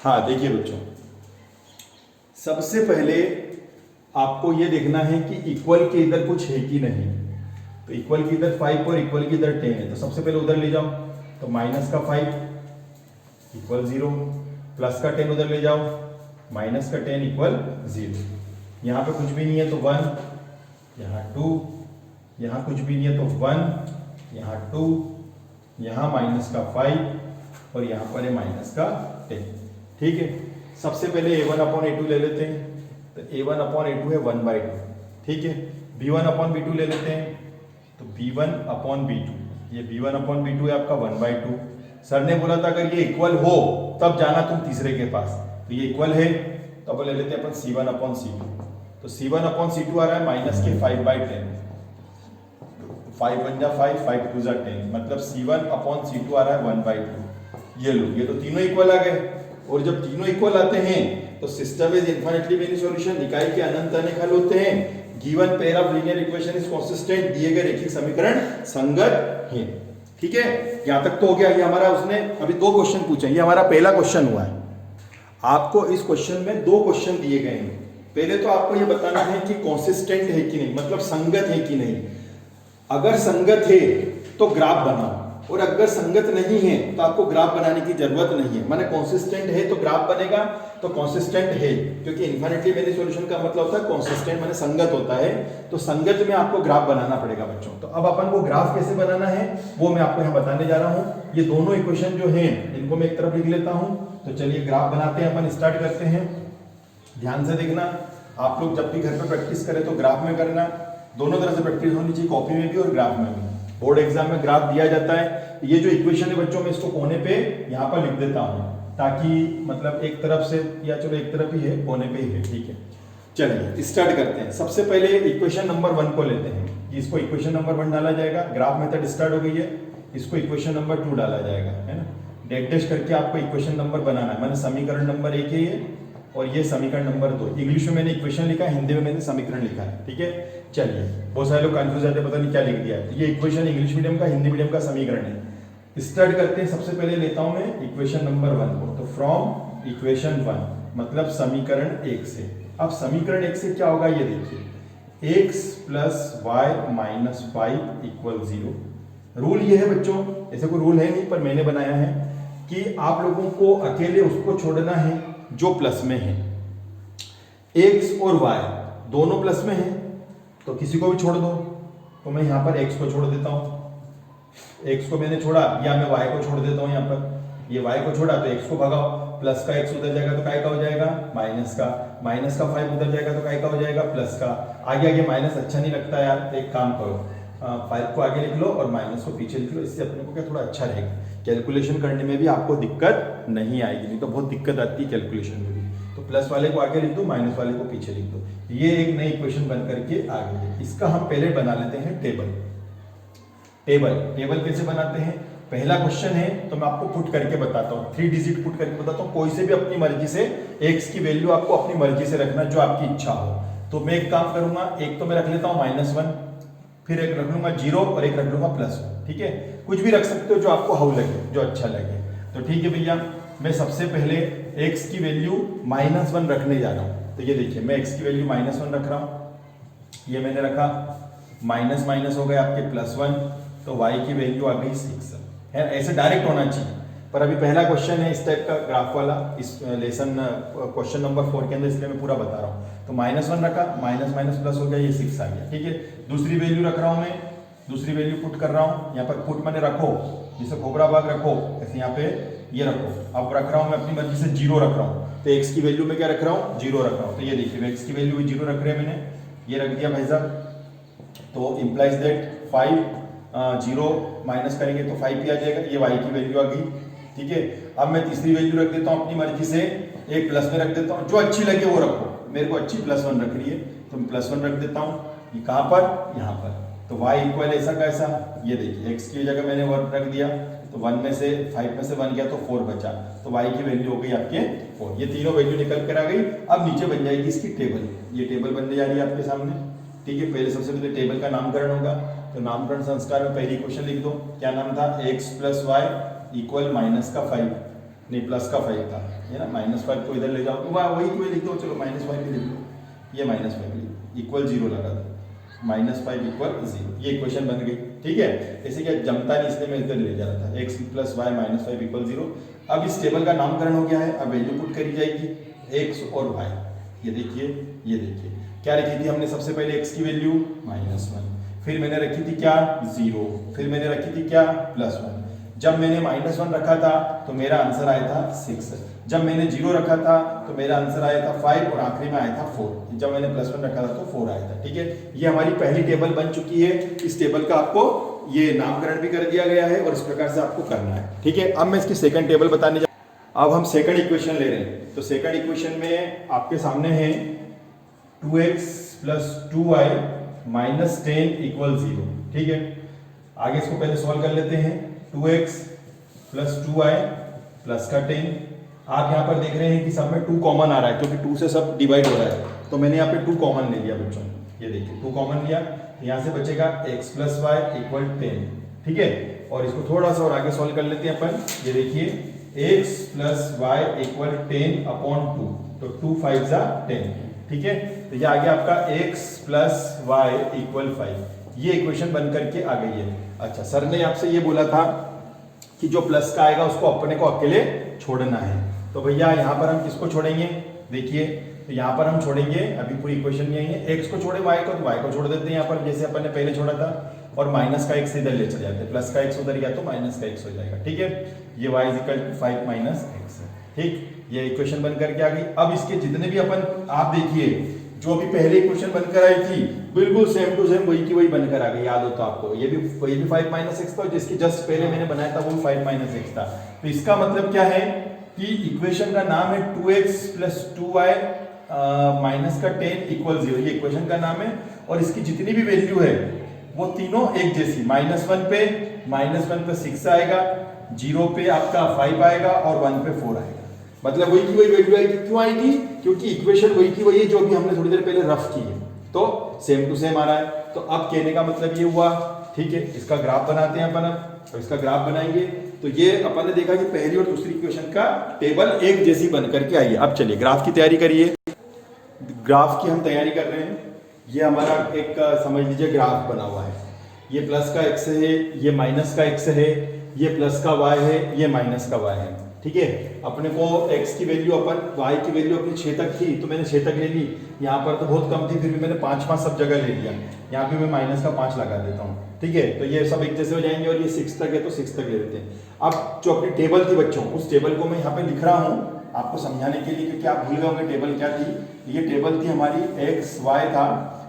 हाँ देखिए बच्चों, सबसे पहले आपको ये देखना है कि इक्वल के इधर कुछ है कि नहीं। तो इक्वल की इधर 5 और इक्वल की इधर 10 है, तो सबसे पहले उधर ले जाओ। तो माइनस का 5 इक्वल 0, प्लस का 10 उधर ले जाओ, माइनस का 10 इक्वल 0। यहाँ पे कुछ भी नहीं है तो 1, यहाँ 2, यहाँ कुछ भी नहीं है तो 1, यहाँ 2, यहाँ माइनस का 5 और यहाँ पर है माइनस का 10। ठीक है, सबसे पहले a1 अपॉन a2 ले लेते हैं। तो a1 अपॉन a2 है 1/2। ठीक है, b1 अपॉन b2 ले लेते हैं। तो b1 अपॉन b2, ये b1 अपॉन b2 है आपका 1/2। सर ने बोला था अगर ये इक्वल हो तब जाना तुम तीसरे के पास, तो ये इक्वल है तो अब ले लेते हैं अपन c1 अपॉन c2। तो c1 अपॉन c2 आ रहा है माइनस के 5/10। 5 1 जा 5, 5 2 जा 10, मतलब c1 अपॉन c2 आ रहा है 1/2। ये लो, ये तो तीनों इक्वल आ गए। और जब तीनों इक्वल आते हैं तो system is infinitely many solution, निकाय के अनंत अनेक हल होते हैं। Given pair of linear equation is consistent, दिए गए रेखिक समीकरण संगत हैं। ठीक है, यहां तक तो हो गया। ये हमारा उसने अभी 2 क्वेश्चन पूछे, ये हमारा पहला क्वेश्चन हुआ है। आपको इस क्वेश्चन में 2 क्वेश्चन दिए गए हैं। पहले तो आपको ये बताना है कि कंसिस्टेंट है कि नहीं, मतलब संगत है कि नहीं। अगर संगत है तो ग्राफ बनाओ, और अगर संगत नहीं है तो आपको ग्राफ बनाने की जरूरत नहीं है। माने कंसिस्टेंट है तो ग्राफ बनेगा, तो कंसिस्टेंट है, क्योंकि इनफिनिटली मेनी सॉल्यूशन का मतलब होता है कंसिस्टेंट, माने संगत होता है। तो संगत में आपको ग्राफ बनाना पड़ेगा बच्चों। तो अब अपन को ग्राफ कैसे बनाना है वो मैं आपको यहाँ बताने जा रहा हूँ। ये दोनों इक्वेशन जो है इनको मैं एक तरफ लिख लेता हूँ। तो चलिए ग्राफ बनाते हैं, अपन स्टार्ट करते हैं। ध्यान से देखना, आप लोग जब भी घर पे प्रैक्टिस करें तो ग्राफ में करना। दोनों तरह से प्रैक्टिस होनी चाहिए, कॉपी में भी और ग्राफ में भी। बोर्ड एग्जाम में ग्राफ दिया जाता है। ये जो इक्वेशन है बच्चों, मैं इसको कोने पे यहाँ पर लिख देता हूँ, ताकि मतलब एक तरफ से, या चलो एक तरफ ही है, कोने पे ही है। ठीक है, चलिए स्टार्ट करते हैं। सबसे पहले इक्वेशन नंबर 1 को लेते हैं। इसको इक्वेशन नंबर 1 डाला जाएगा। ग्राफ मेथड स्टार्ट हो गई है, इसको इक्वेशन नंबर 2 डाला जाएगा, है ना। डेट डैश करके आपको इक्वेशन नंबर बनाना है। मैंने समीकरण नंबर 1 है ये, और ये समीकरण नंबर 2। इंग्लिश में मैंने इक्वेशन लिखा है, हिंदी में मैंने समीकरण लिखा है। ठीक है, चलिए बहुत सारे लोग कंफ्यूज जाते हैं, पता नहीं क्या लिख दिया है। ये इक्वेशन इंग्लिश मीडियम का, हिंदी मीडियम का समीकरण है। स्टार्ट करते हैं। सबसे पहले लेता हूं मैं इक्वेशन नंबर 1 को। तो फ्रॉम इक्वेशन 1 मतलब समीकरण 1 से। अब समीकरण 1 से क्या होगा ये देखिए, x plus y minus 5 equal 0। Rule ये है बच्चों, ऐसे कोई रूल है नहीं पर मैंने बनाया है कि आप लोगों को अकेले उसको छोड़ना है जो प्लस में है। x और y दोनों प्लस में है तो किसी को भी छोड़ दो। तो मैं यहाँ पर x को छोड़ देता हूँ, x को मैंने छोड़ा, या मैं y को छोड़ देता हूँ। यहाँ पर ये y को छोड़ा तो x को भगाओ, प्लस का x उधर जाएगा तो काय का हो जाएगा, माइनस का। माइनस का 5 उधर जाएगा तो काय का हो जाएगा, प्लस का। आगे आगे माइनस अच्छा नहीं लगता यार, तो एक काम करो, 5 को आगे लिख लो और माइनस को पीछे लिख लो। इससे अपने को क्या थोड़ा अच्छा रहेगा, कैलकुलेशन करने में भी आपको दिक्कत नहीं आएगी। नहीं तो बहुत दिक्कत आती है कैलकुलेशन में भी। तो प्लस वाले को आगे लिख दो, माइनस वाले को पीछे लिख दो। ये एक नई इक्वेशन बन करके आ गई है। इसका हम पहले बना लेते हैं टेबल। टेबल कैसे बनाते हैं, पहला क्वेश्चन है तो मैं आपको पुट करके बताता हूँ, 3 डिजिट पुट करके बताता हूँ। कोई से भी अपनी मर्जी से x की वैल्यू आपको अपनी मर्जी से रखना, जो आपकी इच्छा हो। तो मैं एक काम करूंगा, एक तो मैं रख लेता हूँ -1, फिर एक रख लूंगा 0 और एक रख लूंगा +1। ठीक है, कुछ भी रख सकते हो जो आपको हाउ लगे, जो अच्छा लगे। तो ठीक है भैया, मैं सबसे पहले x की वैल्यू -1 रखने जा रहा हूँ। तो ये देखिए, मैं x की वैल्यू -1 रख रहा हूँ। ये मैंने रखा, माइनस माइनस हो गए आपके +1, तो y की वैल्यू आ गई 6 है। ऐसे डायरेक्ट होना चाहिए, पर अभी पहला क्वेश्चन है इस टाइप का ग्राफ वाला, इस लेसन क्वेश्चन नंबर 4 के अंदर, इसलिए मैं पूरा बता रहा हूँ। तो -1 रखा, माइनस माइनस प्लस हो गया, ये 6 आ गया। ठीक है, दूसरी वैल्यू रख रहा हूँ मैं, दूसरी वैल्यू पुट कर रहा हूँ। यहाँ पर पुट मैंने रखो, जिसे खोपरा भाग रखो, ऐसे यहाँ पे ये रखो। अब रख रहा हूँ मैं अपनी मर्जी से 0 रख रहा हूँ। तो x की वैल्यू में क्या रख रहा हूँ, 0 रख रहा हूँ। तो ये देखिए, x की वैल्यू 0 रख रहे हैं मैंने, ये रख दिया भाई साहब। तो इंप्लाइज दैट 5 0 माइनस करेंगे तो 5 ही आ जाएगा। ये y की वैल्यू आ गई। ठीक है, अब मैं तीसरी वैल्यू रख देता हूँ अपनी मर्जी से, एक प्लस में रख देता हूँ, जो अच्छी लगे वो रखो। मेरे को अच्छी +1 रख रही है तो मैं +1 रख देता हूँ। ये कहाँ पर, यहाँ पर। तो y इक्वल ऐसा कैसा, ये देखिए, x की जगह मैंने 1 रख दिया, तो 1 में से 5 में से 1 गया तो 4 बचा। तो y की वैल्यू हो गई आपके 4। ये तीनों वैल्यू निकल कर आ गई। अब नीचे बन जाएगी इसकी टेबल। ये टेबल बनने जा रही है आपके सामने। ठीक है, पहले सबसे पहले टेबल का नामकरण होगा। तो नामकरण संस्कार में पहली क्वेश्चन लिख दो। क्या नाम था, x + y इक्वल -5, नहीं +5 था। ये ना -5 को इधर ले जाओ, वही कोई लिख दो, चलो -5 भी लिख दो, ये -5 लिख इक्वल 0 लगा दो, -5 इक्वल 0, ये इक्वेशन बन गई। ठीक है, ऐसे क्या जमता नहीं इसलिए मैं इधर ले जा रहा था, x + y -5 इक्वल 0। अब इस टेबल का नामकरण हो गया है, अब वैल्यू पुट करी जाएगी x और y। ये देखिए क्या रखी थी हमने सबसे पहले x की वैल्यू -1, फिर मैंने रखी थी क्या 0, फिर मैंने रखी थी क्या +1। जब मैंने -1 रखा था तो मेरा आंसर आया था 6, जब मैंने 0 रखा था तो मेरा आंसर आया था 5 और आखिरी में आया था 4, जब मैंने +1 रखा था तो 4 आया था। ठीक है, ये हमारी पहली टेबल बन चुकी है। इस टेबल का आपको ये नामकरण भी कर दिया गया है और इस प्रकार से आपको करना है। ठीक है, अब मैं इसकी सेकंड टेबल बताने जा, अब हम सेकंड इक्वेशन ले रहे हैं। तो सेकंड इक्वेशन में आपके सामने है 2x + 2y - 10 = 0। ठीक है, आगे इसको पहले सॉल्व कर लेते हैं। 2x + 2y प्लस का 10, आप यहाँ पर देख रहे हैं कि सब में 2 कॉमन आ रहा है क्योंकि 2 से सब डिवाइड हो रहा है, तो मैंने यहाँ पे 2 कॉमन ले लिया बच्चों। ये देखिए 2 कॉमन लिया, यहाँ से बचेगा x + y = 10। ठीक है, और इसको थोड़ा सा और आगे सॉल्व कर लेते हैं अपन। ये देखिए x + y = 10/2, तो 2 5 = 10। ठीक है, तो ये आ गया आपका x + y = 5। ये इक्वेशन बन करके आ गई है। अच्छा, सर ने आपसे ये बोला था कि जो प्लस का आएगा उसको अपने को अकेले छोड़ना है, तो भैया यहाँ पर हम किसको छोड़ेंगे? देखिए, तो यहाँ पर हम छोड़ेंगे, अभी पूरी इक्वेशन में है, x को छोड़े y को, तो y को छोड़ देते हैं यहाँ पर जैसे अपन ने पहले छोड़ा था, और माइनस का x इधर ले चले जाते हैं, प्लस का x उधर गया तो माइनस का x हो जाएगा। ठीक है, ये y = 5 - x है। ठीक, ये इक्वेशन बन करके आ गई। अब इसके जितने भी अपन, आप देखिए जो भी पहले इक्वेशन बनकर आई थी बिल्कुल सेम टू सेम वही की वही बनकर आ गई, याद हो तो आपको। ये भी 5 - x था, जिसकी जस्ट पहले मैंने बनाया था वो 5 - x था। तो इसका मतलब क्या है कि इक्वेशन का नाम है 2x + 2y -10 = 0, ये इक्वेशन का नाम है। और इसकी जितनी भी वैल्यू है वो तीनों एक जैसी, -1 पे 6 आएगा, 0 पे आपका 5 आएगा और 1 पे 4 आएगा। मतलब वही की वही वैल्यू आएगी। क्यों आएगी? क्योंकि इक्वेशन वही की वही है जो भी हमने थोड़ी देर पहले रफ की है, तो सेम टू सेम आ रहा है। तो अब कहने का मतलब ये हुआ, ठीक है, इसका ग्राफ बनाते हैं अपन। अब तो इसका ग्राफ बनाएंगे तो ये अपन ने देखा कि पहली और दूसरी इक्वेशन का टेबल एक जैसी बन करके आई है। अब चलिए ग्राफ की तैयारी करिए। ग्राफ की हम तैयारी कर रहे हैं। ये हमारा एक समझ लीजिए ग्राफ बना हुआ है। ये प्लस का x है, ये माइनस का x है, ये प्लस का y है, ये माइनस का y है। ठीक है, अपने को x की वैल्यू अपन y की वैल्यू अपनी 6 तक थी तो मैंने 6 तक ले ली। यहाँ पर तो बहुत कम थी, फिर भी मैंने 5 सब जगह ले लिया। यहाँ पे मैं माइनस का 5 लगा देता हूँ। ठीक है, तो ये सब एक जैसे हो जाएंगे और ये 6 तक है तो 6 तक ले लेते हैं। अब जो अपनी टेबल थी बच्चों, उस टेबल को मैं यहाँ पे लिख रहा हूँ आपको समझाने के लिए, क्योंकि आप भूल गए होंगे टेबल क्या थी। ये टेबल थी हमारी x y था,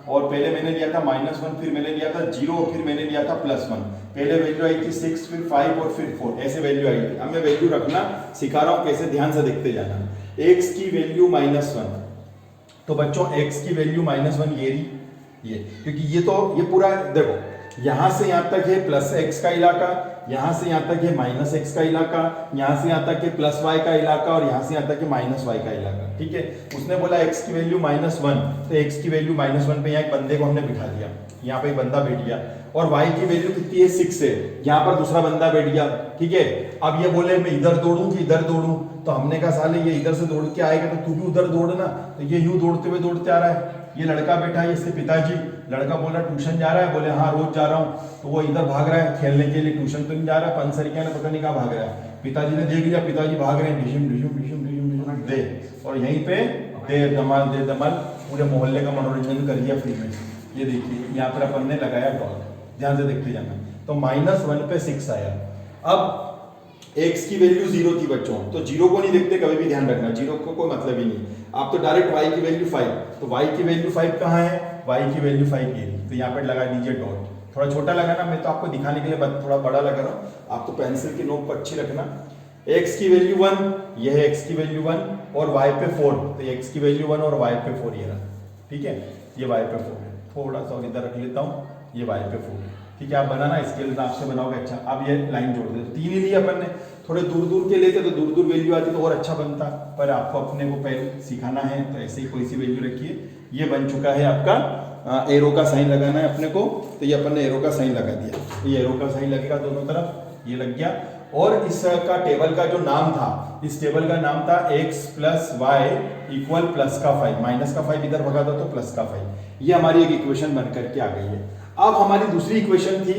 और पहले मैंने लिया था -1, फिर मैंने लिया था 0, फिर मैंने लिया था +1। पहले वैल्यू आई थी 6, फिर 5 और फिर 4, ऐसे वैल्यू आई थी। अब मैं वैल्यू रखना सिखा रहा हूँ, कैसे ध्यान से देखते जाना। x की वैल्यू -1, तो बच्चों x की वैल्यू -1 ये रही, ये, क्योंकि ये तो ये पूरा देखो, यहां से यहां तक है प्लस x का इलाका, यहां से यहां तक है -x का इलाका, यहां से यहां तक है +y का इलाका, और यहां से यहां तक है -y का इलाका। ठीक है, उसने बोला x की वैल्यू -1, तो x की वैल्यू -1 पे यहाँ एक बंदे को हमने बिठा दिया, यहाँ पे एक बंदा बैठ गया। और y की वैल्यू कितनी है 6 है, यहाँ पर दूसरा बंदा बैठ गया। ठीक है, अब ये बोले मैं इधर दौड़ूं कि इधर दौड़ूं, तो हमने कहा साले ये इधर से दौड़ के आएगा तो तू भी उधर दौड़ना। तो ये यूं दौड़ते हुए दौड़ते आ रहा है। ये लड़का बैठा है, इसके पिताजी, लड़का बोला ट्यूशन जा रहा है, बोले हाँ रोज जा रहा हूँ। तो वो इधर भाग रहा है खेलने के लिए, ट्यूशन तो नहीं जा रहा, पंसर क्या ना पता नहीं कहाँ भाग रहा है। पिताजी ने देख लिया, पिताजी भाग रहे हैं, डिशुम डिशुम डिशुम डिशुम डिशुम दे, और यहीं पे दे दमल पूरे मोहल्ले का मनोरंजन कर दिया फ्री में। ये देखिए यहाँ पर अपन ने लगाया डॉट, ध्यान से देखते जाना। तो -1 पे 6 आया। अब x की वैल्यू 0 थी बच्चों, तो 0 को नहीं देखते कभी भी, ध्यान रखना 0 को कोई मतलब ही नहीं। आप तो डायरेक्ट y की वैल्यू 5, तो y की वैल्यू 5 कहाँ है? y की वैल्यू 5 ये रही, तो यहाँ पर लगा दीजिए डॉट। थोड़ा छोटा लगाना, मैं तो आपको दिखाने के लिए थोड़ा बड़ा लगा रहा हूँ, आप तो पेंसिल की नोक पर अच्छी रखना। x की वैल्यू 1, ये है x की वैल्यू 1, और y पे 4, तो x की वैल्यू 1 और y पे 4 ये रहा। ठीक है, ये y पे 4 है, थोड़ा सा इधर रख लेता हूँ, ये y पे 4 है। ठीक है, आप बनाना स्केल हिसाब से बनाओगे अच्छा। अब ये लाइन जोड़ दे, 3 ही लिए अपन ने, थोड़े दूर दूर के लेते तो दूर दूर वैल्यू आती तो और अच्छा बनता, पर आपको अपने को पहले सिखाना है तो ऐसे ही कोई सी वैल्यू रखिए। ये बन चुका है आपका, एरो का साइन लगाना है अपने को, तो ये अपन ने एरो का साइन लगा दिया। ये एरो का साइन लगेगा दोनों तरफ, ये लग गया। और इसका टेबल का जो नाम था, इस टेबल का नाम था x plus y equal plus का 5, माइनस का 5 इधर भगा दो तो प्लस का 5। ये हमारी एक इक्वेशन बन करके आ गई है। अब हमारी दूसरी इक्वेशन थी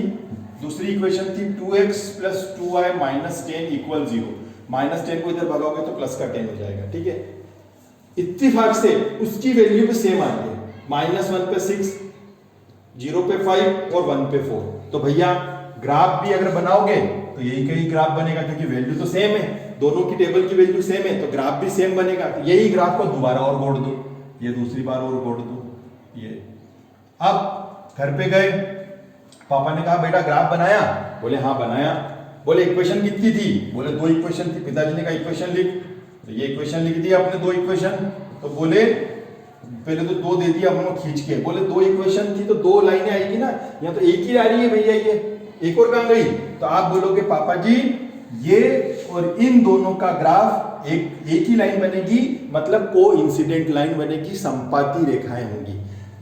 2x plus 2y minus 10 equal 0। Minus 10 को इधर भगाओगे तो प्लस का 10 हो जाएगा, ठीक है। इत्तेफाक से उसकी वैल्यू भी सेम आ गई, -1 पे 6, 0 पे 5 और 1 पे 4। तो भैया ग्राफ भी अगर बनाओगे तो यही कहीं ग्राफ बनेगा, क्योंकि वैल्यू तो सेम है, दोनों की टेबल की वैल्यू सेम है, तो ग्राफ भी सेम बनेगा। तो यही ग्राफ को दोबारा और जोड़ दो, ये दूसरी बार और जोड़ दो। ये अब घर पे गए, पापा ने कहा बेटा ग्राफ बनाया? बोले हाँ बनाया। बोले इक्वेशन कितनी थी? बोले 2 इक्वेशन थी। पिताजी ने कहा इक्वेशन लिख, तो ये इक्वेशन लिख दी आपने 2 इक्वेशन। तो बोले पहले तो 2 दे दिया हमने खींच के, बोले 2 इक्वेशन थी तो 2 लाइनें आएगी ना, यहाँ तो एक ही आ रही है भैया, ये एक और कहाँ गई? तो आप बोलोगे पापा जी ये और इन दोनों का ग्राफ एक ही लाइन बनेगी, मतलब कोइंसिडेंट लाइन बनेगी, संपाती रेखाएं होंगी।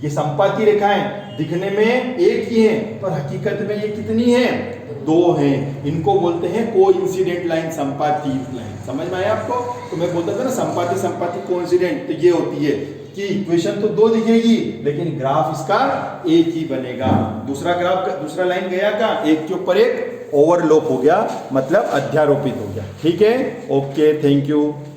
ये संपाती रेखाएं दिखने में एक ही हैं, पर हकीकत में ये कितनी हैं? 2 हैं। इनको बोलते हैं कोइंसिडेंट लाइन, संपाती लाइन। समझ में आया आपको? तो मैं बोलता था ना संपाती संपाती कोइंसिडेंट, तो ये होती है कि इक्वेशन तो 2 दिखेगी लेकिन ग्राफ इसका एक ही बनेगा। दूसरा ग्राफ का दूसरा लाइन गया का एक के ऊपर एक ओवरलैप हो गया, मतलब अध्यारोपित हो गया। ठीक है, ओके, थैंक यू।